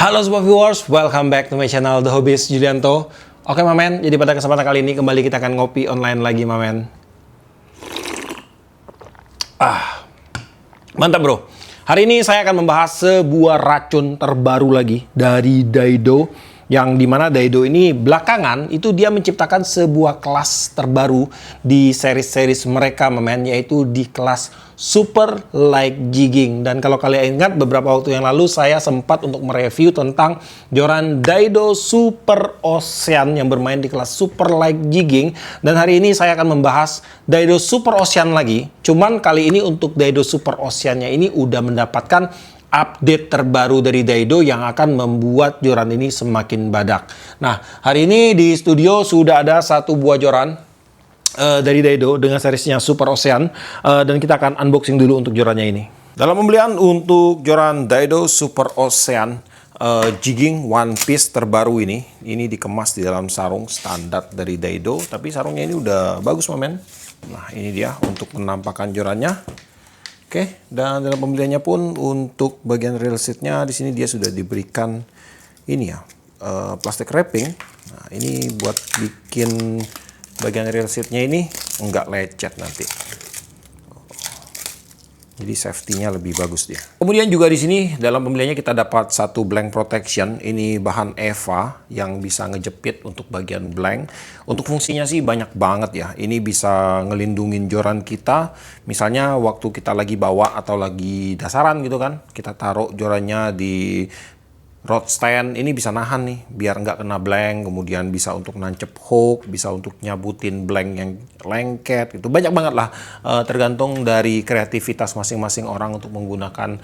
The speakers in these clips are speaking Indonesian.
Halo semua viewers, welcome back to my channel The Hobbyist Julianto. Oke Mamen, jadi pada kesempatan kali ini kembali kita akan ngopi online lagi Mamen. Mantap bro. Hari ini saya akan membahas sebuah racun terbaru lagi dari Daido, yang dimana Daido ini belakangan itu dia menciptakan sebuah kelas terbaru di series mereka Mamen, yaitu di kelas Super Light Jigging. Dan kalau kalian ingat beberapa waktu yang lalu saya sempat untuk mereview tentang joran Daido Super Ocean yang bermain di kelas Super Light Jigging. Dan hari ini saya akan membahas Daido Super Ocean lagi. Cuman kali ini untuk Daido Super Ocean-nya ini udah mendapatkan update terbaru dari Daido yang akan membuat joran ini semakin badak. Nah, hari ini di studio sudah ada satu buah joran dari Daido dengan seriesnya Super Ocean, dan kita akan unboxing dulu untuk jorannya ini. Dalam pembelian untuk joran Daido Super Ocean Jigging One Piece terbaru ini dikemas di dalam sarung standar dari Daido, tapi sarungnya ini udah bagus Mamen. Nah, ini dia untuk penampakan jorannya. Oke, dan dalam pembeliannya pun untuk bagian rail seatnya di sini dia sudah diberikan ini ya, plastik wrapping. Nah, ini buat bikin bagian rail seatnya ini nggak lecet nanti. Jadi safety-nya lebih bagus dia. Kemudian juga di sini dalam pembeliannya kita dapat satu blank protection. Ini bahan EVA yang bisa ngejepit untuk bagian blank. Untuk fungsinya sih banyak banget ya. Ini bisa ngelindungin joran kita. Misalnya waktu kita lagi bawa atau lagi dasaran gitu kan. Kita taruh jorannya di rod stand, ini bisa nahan nih biar nggak kena blank. Kemudian bisa untuk nancep hook, bisa untuk nyabutin blank yang lengket. Itu banyak banget lah, tergantung dari kreativitas masing-masing orang untuk menggunakan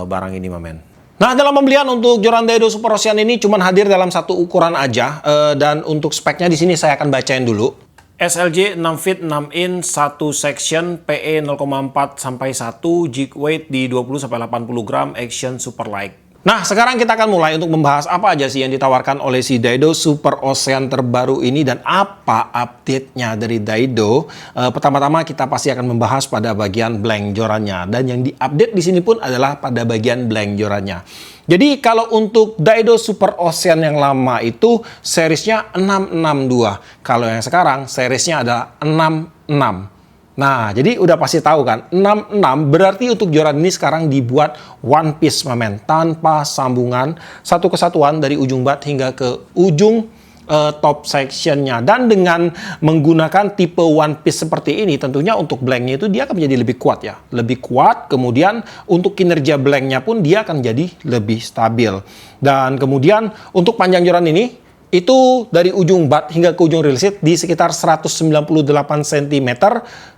barang ini Mamen. Nah, dalam pembelian untuk joran Daido Super Ocean ini cuman hadir dalam satu ukuran aja, dan untuk speknya di sini saya akan bacain dulu. SLJ 6 feet 6 in 1 section, PE 0,4 sampai 1, jig weight di 20 sampai 80 gram, action super light. Nah, sekarang kita akan mulai untuk membahas apa aja sih yang ditawarkan oleh si Daido Super Ocean terbaru ini dan apa update-nya dari Daido. Pertama-tama kita pasti akan membahas pada bagian blank jorannya, dan yang diupdate di sini pun adalah pada bagian blank jorannya. Jadi kalau untuk Daido Super Ocean yang lama itu seriesnya 662. Kalau yang sekarang seriesnya ada 66. Nah, jadi udah pasti tahu kan, 66 berarti untuk joran ini sekarang dibuat one piece Mamen, tanpa sambungan, satu kesatuan dari ujung bat hingga ke ujung top sectionnya. Dan dengan menggunakan tipe one piece seperti ini, tentunya untuk blanknya itu dia akan menjadi lebih kuat ya, lebih kuat. Kemudian untuk kinerja blanknya pun dia akan jadi lebih stabil. Dan kemudian untuk panjang joran ini, itu dari ujung bat hingga ke ujung reel seat di sekitar 198 cm.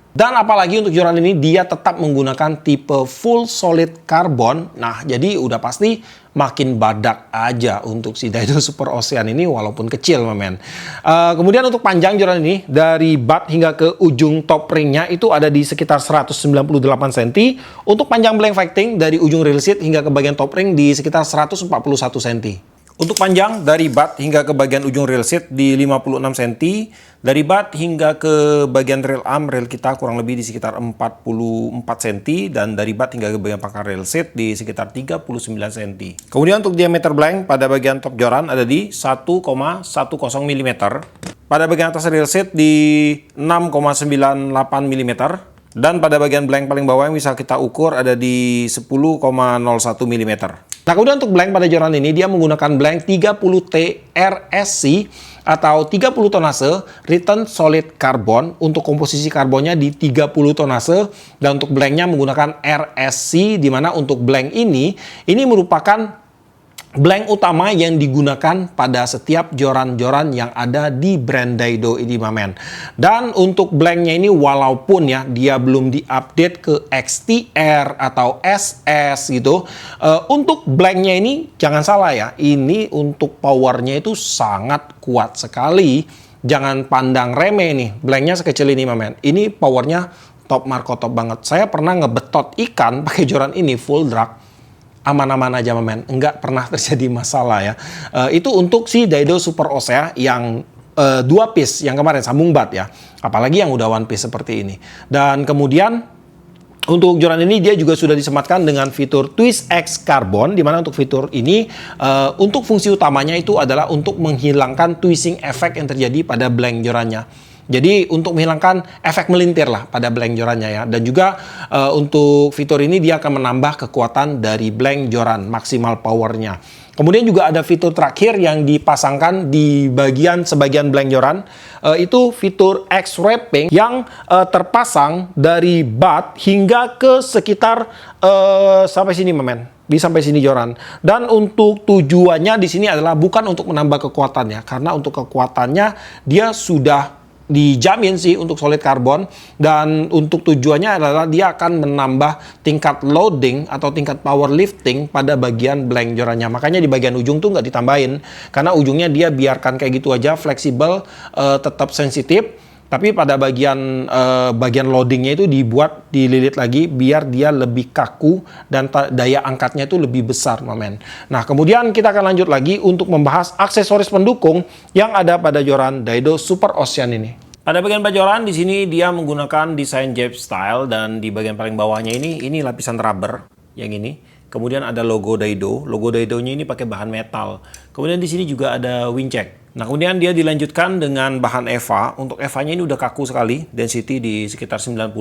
Dan apalagi untuk joran ini dia tetap menggunakan tipe full solid carbon. Nah, jadi udah pasti makin badak aja untuk si Daido Super Ocean ini walaupun kecil Mamen. Kemudian untuk panjang joran ini dari bat hingga ke ujung top ringnya itu ada di sekitar 198 cm. Untuk panjang blank fighting dari ujung reel seat hingga ke bagian top ring di sekitar 141 cm. Untuk panjang dari bat hingga ke bagian ujung reel seat di 56 cm, dari bat hingga ke bagian reel arm reel kita kurang lebih di sekitar 44 cm, dan dari bat hingga ke bagian pangkal reel seat di sekitar 39 cm. Kemudian untuk diameter blank pada bagian top joran ada di 1,10 mm. Pada bagian atas reel seat di 6,98 mm. Dan pada bagian blank paling bawah yang bisa kita ukur ada di 10,01 mm. Nah, kemudian untuk blank pada joran ini dia menggunakan blank 30T RSC atau 30 tonase Return Solid Carbon. Untuk komposisi karbonnya di 30 tonase, dan untuk blanknya menggunakan RSC, di mana untuk blank ini merupakan blank utama yang digunakan pada setiap joran-joran yang ada di brand Daido ini Mamen. Dan untuk blanknya ini walaupun ya dia belum diupdate ke XTR atau SS gitu, untuk blanknya ini jangan salah ya, ini untuk powernya itu sangat kuat sekali. Jangan pandang remeh nih, blanknya sekecil ini Mamen. Ini powernya top marko top banget. Saya pernah ngebetot ikan pakai joran ini full drag, aman-aman aja Mamen, nggak pernah terjadi masalah ya. Itu untuk si Daido Super Ocean yang dua piece yang kemarin sambung bat ya, apalagi yang udah one piece seperti ini. Dan kemudian Untuk joran ini dia juga sudah disematkan dengan fitur Twist X Carbon, di mana untuk fitur ini untuk fungsi utamanya itu adalah untuk menghilangkan twisting efek yang terjadi pada blank jorannya. Jadi untuk menghilangkan efek melintir lah pada blank jorannya ya. Dan juga untuk fitur ini dia akan menambah kekuatan dari blank joran, maksimal powernya. Kemudian juga ada fitur terakhir yang dipasangkan di sebagian blank joran, itu fitur X-Wrapping yang terpasang dari butt hingga ke sekitar sampai sini men. Bisa sampai sini joran. Dan untuk tujuannya di sini adalah bukan untuk menambah kekuatannya, karena untuk kekuatannya dia sudah dijamin sih untuk solid carbon, dan untuk tujuannya adalah dia akan menambah tingkat loading atau tingkat power lifting pada bagian blank jorannya. Makanya di bagian ujung tuh nggak ditambahin, karena ujungnya dia biarkan kayak gitu aja, fleksibel, tetap sensitif. Tapi pada bagian loadingnya itu dililit lagi biar dia lebih kaku dan daya angkatnya itu lebih besar, men. Nah, kemudian kita akan lanjut lagi untuk membahas aksesoris pendukung yang ada pada joran Daido Super Ocean ini. Pada bagian joran di sini dia menggunakan desain Jape style, dan di bagian paling bawahnya ini lapisan rubber yang ini. Kemudian ada logo Daido. Logo Daido-nya ini pakai bahan metal. Kemudian di sini juga ada wingcheck. Nah, kemudian dia dilanjutkan dengan bahan EVA. Untuk EVA-nya ini udah kaku sekali, density di sekitar 90.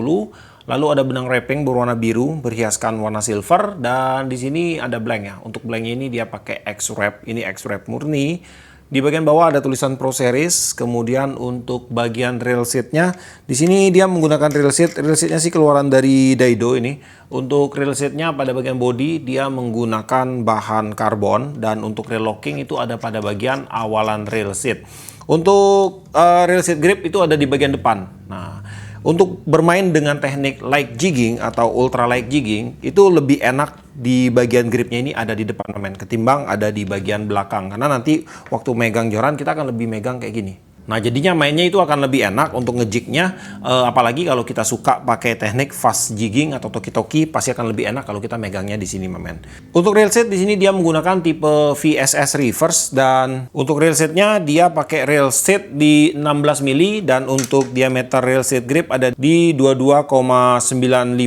Lalu ada benang wrapping berwarna biru, berhiaskan warna silver, dan di sini ada blank ya. Untuk blanknya ini dia pakai X-Wrap. Ini X-Wrap murni. Di bagian bawah ada tulisan Pro Series. Kemudian untuk bagian rail seat-nya, di sini dia menggunakan rail seat. Rail seat-nya sih keluaran dari Daido ini. Untuk rail seat-nya pada bagian body dia menggunakan bahan karbon, dan untuk rail locking itu ada pada bagian awalan rail seat. Untuk rail seat grip itu ada di bagian depan. Nah, untuk bermain dengan teknik light jigging atau ultra light jigging itu lebih enak di bagian gripnya ini ada di depan, men, ketimbang ada di bagian belakang, karena nanti waktu megang joran kita akan lebih megang kayak gini. Nah, jadinya mainnya itu akan lebih enak untuk ngejignya, apalagi kalau kita suka pakai teknik fast jigging atau toki-toki, pasti akan lebih enak kalau kita megangnya di sini, men. Untuk rail set di sini dia menggunakan tipe VSS reverse, dan untuk rail setnya dia pakai rail set di 16 mili, dan untuk diameter rail set grip ada di 22,95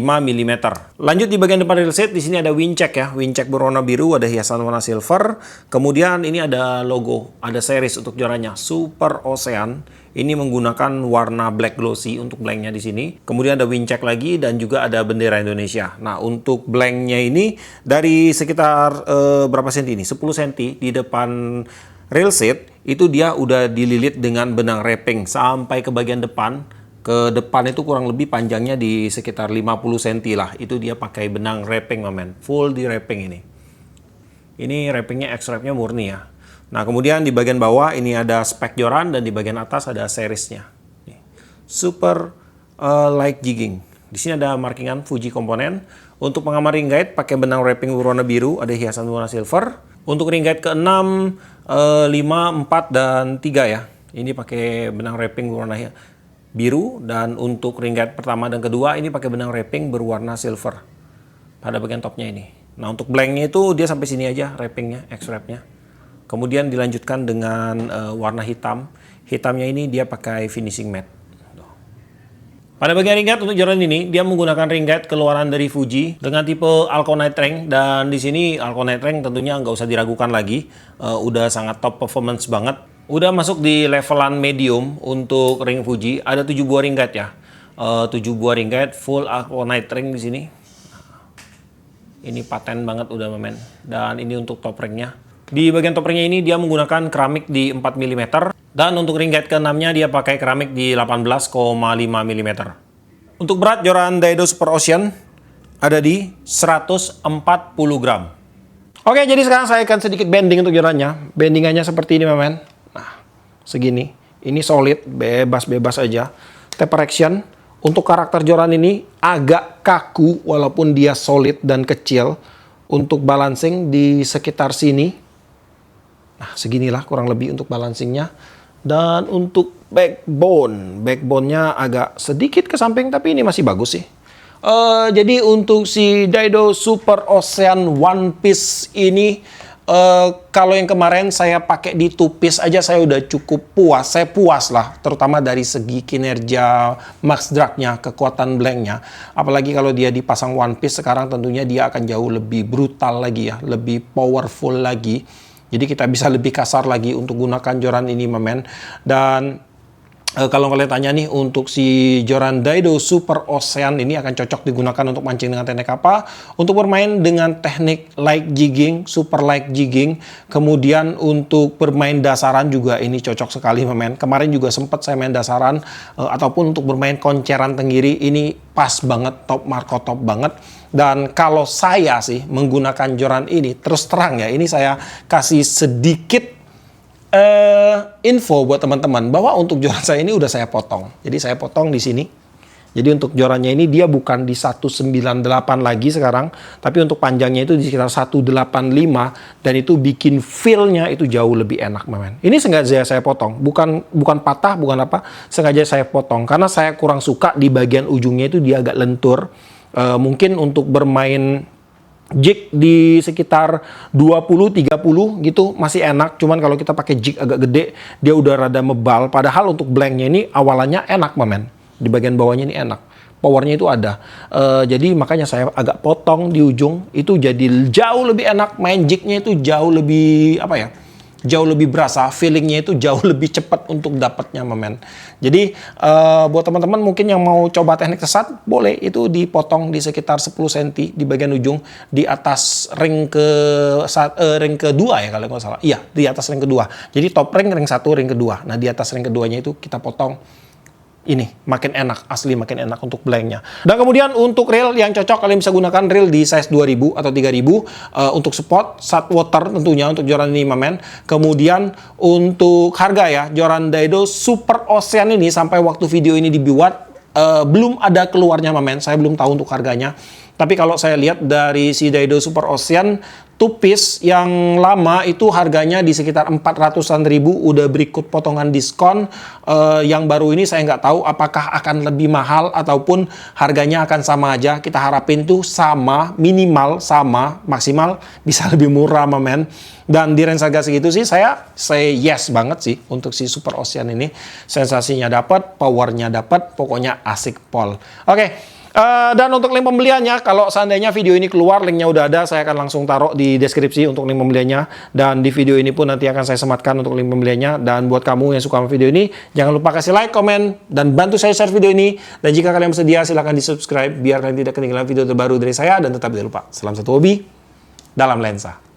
mm. Lanjut di bagian depan rail set di sini ada wingcheck ya, wingcheck berwarna biru, ada hiasan warna silver. Kemudian ini ada logo, ada series untuk jorannya Super Ocean. Ini menggunakan warna black glossy untuk blanknya di sini. Kemudian ada wingcheck lagi, dan juga ada bendera Indonesia. Nah, untuk blanknya ini dari sekitar berapa senti ini? 10 cm di depan rail set itu dia udah dililit dengan benang wrapping sampai ke bagian depan. Ke depan itu kurang lebih panjangnya di sekitar 50 cm lah. Itu dia pakai benang wrapping, men. Full di wrapping ini. Ini wrappingnya X-Wrap-nya murni ya. Nah, kemudian di bagian bawah ini ada spek joran, dan di bagian atas ada seriesnya. Super light jigging. Di sini ada markingan Fuji komponen. Untuk pengaman ring guide pakai benang wrapping berwarna biru, ada hiasan warna silver. Untuk ring guide ke-6, 5, 4, dan 3 ya. Ini pakai benang wrapping berwarna biru, dan untuk ring guide pertama dan kedua ini pakai benang wrapping berwarna silver pada bagian topnya ini. Nah, untuk blanknya itu dia sampai sini aja wrappingnya, X-Wrap-nya. Kemudian dilanjutkan dengan warna hitam. Hitamnya ini dia pakai finishing matte. Pada bagian ring guide untuk joran ini dia menggunakan ring guide keluaran dari Fuji dengan tipe Alconite Ring, dan di sini Alconite Ring tentunya nggak usah diragukan lagi, udah sangat top performance banget. Udah masuk di levelan medium untuk ring Fuji. Ada 7 buah ring guide ya. 7 buah ring guide full Alconite Ring di sini. Ini paten banget udah, men. Dan ini untuk top ringnya. Di bagian top ringnya ini dia menggunakan keramik di 4 mm, dan untuk ring guide ke-6-nya dia pakai keramik di 18,5 mm. Untuk berat joran Daido Super Ocean ada di 140 gram. Oke, jadi sekarang saya akan sedikit bending untuk jorannya. Bendingannya seperti ini, men. Nah, segini. Ini solid, bebas-bebas aja. Taper action. Untuk karakter joran ini agak kaku walaupun dia solid dan kecil. Untuk balancing di sekitar sini. Nah, seginilah kurang lebih untuk balancingnya. Dan untuk backbone-nya agak sedikit ke samping, tapi ini masih bagus sih. Jadi untuk si Daido Super Ocean One Piece ini kalau yang kemarin saya pakai di two-piece aja saya udah cukup puas. Saya puas lah, terutama dari segi kinerja max drag-nya, kekuatan blanknya. Apalagi kalau dia dipasang one piece sekarang tentunya dia akan jauh lebih brutal lagi ya, lebih powerful lagi. Jadi kita bisa lebih kasar lagi untuk gunakan joran ini, men. Dan kalau kalian tanya nih, untuk si joran Daido Super Ocean ini akan cocok digunakan untuk mancing dengan teknik apa? Untuk bermain dengan teknik light jigging, super light jigging. Kemudian untuk bermain dasaran juga ini cocok sekali, men. Kemarin juga sempat saya main dasaran, ataupun untuk bermain konceran tenggiri, ini pas banget, top marco top banget. Dan kalau saya sih menggunakan joran ini, terus terang ya, ini saya kasih sedikit info buat teman-teman bahwa untuk joran saya ini udah saya potong. Jadi saya potong di sini. Jadi untuk jorannya ini dia bukan di 198 lagi sekarang, tapi untuk panjangnya itu di sekitar 185, dan itu bikin feel-nya itu jauh lebih enak, men. Ini sengaja saya potong, bukan patah, bukan apa, sengaja saya potong karena saya kurang suka di bagian ujungnya itu dia agak lentur. Mungkin untuk bermain jig di sekitar 20-30 gitu masih enak, cuman kalau kita pakai jig agak gede dia udah rada mebal. Padahal untuk blanknya ini awalannya enak, men. Di bagian bawahnya ini enak, powernya itu ada. Jadi makanya saya agak potong di ujung, itu jadi jauh lebih enak. Main jignya itu jauh lebih apa ya, jauh lebih berasa, feelingnya itu jauh lebih cepat untuk dapatnya, men. Jadi buat teman-teman mungkin yang mau coba teknik sesat, boleh itu dipotong di sekitar 10 cm di bagian ujung, di atas ring ring kedua ya kalau nggak salah. Iya, di atas ring kedua. Jadi top ring 1, ring kedua. Nah di atas ring keduanya itu kita potong. Ini makin enak, asli makin enak untuk blanknya. Dan kemudian untuk reel yang cocok, kalian bisa gunakan reel di size 2000 atau 3000 untuk spot, saltwater tentunya untuk joran ini, men. Kemudian untuk harga ya, joran Daido Super Ocean ini sampai waktu video ini dibuat belum ada keluarnya, men. Saya belum tahu untuk harganya. Tapi kalau saya lihat dari si Daido Super Ocean two piece yang lama itu harganya di sekitar 400-an ribu, udah berikut potongan diskon. Yang baru ini saya nggak tahu apakah akan lebih mahal ataupun harganya akan sama aja. Kita harapin tuh sama, minimal sama, maksimal bisa lebih murah, men. Dan di range harga segitu sih saya say yes banget sih untuk si Super Ocean ini. Sensasinya dapat, powernya dapat, pokoknya asik pol. Oke. Dan untuk link pembeliannya, kalau seandainya video ini keluar, linknya udah ada, saya akan langsung taruh di deskripsi untuk link pembeliannya. Dan di video ini pun nanti akan saya sematkan untuk link pembeliannya. Dan buat kamu yang suka sama video ini, jangan lupa kasih like, komen, dan bantu saya share video ini. Dan jika kalian bersedia, silahkan di subscribe biar kalian tidak ketinggalan video terbaru dari saya. Dan tetap jangan lupa, salam satu hobi dalam lensa.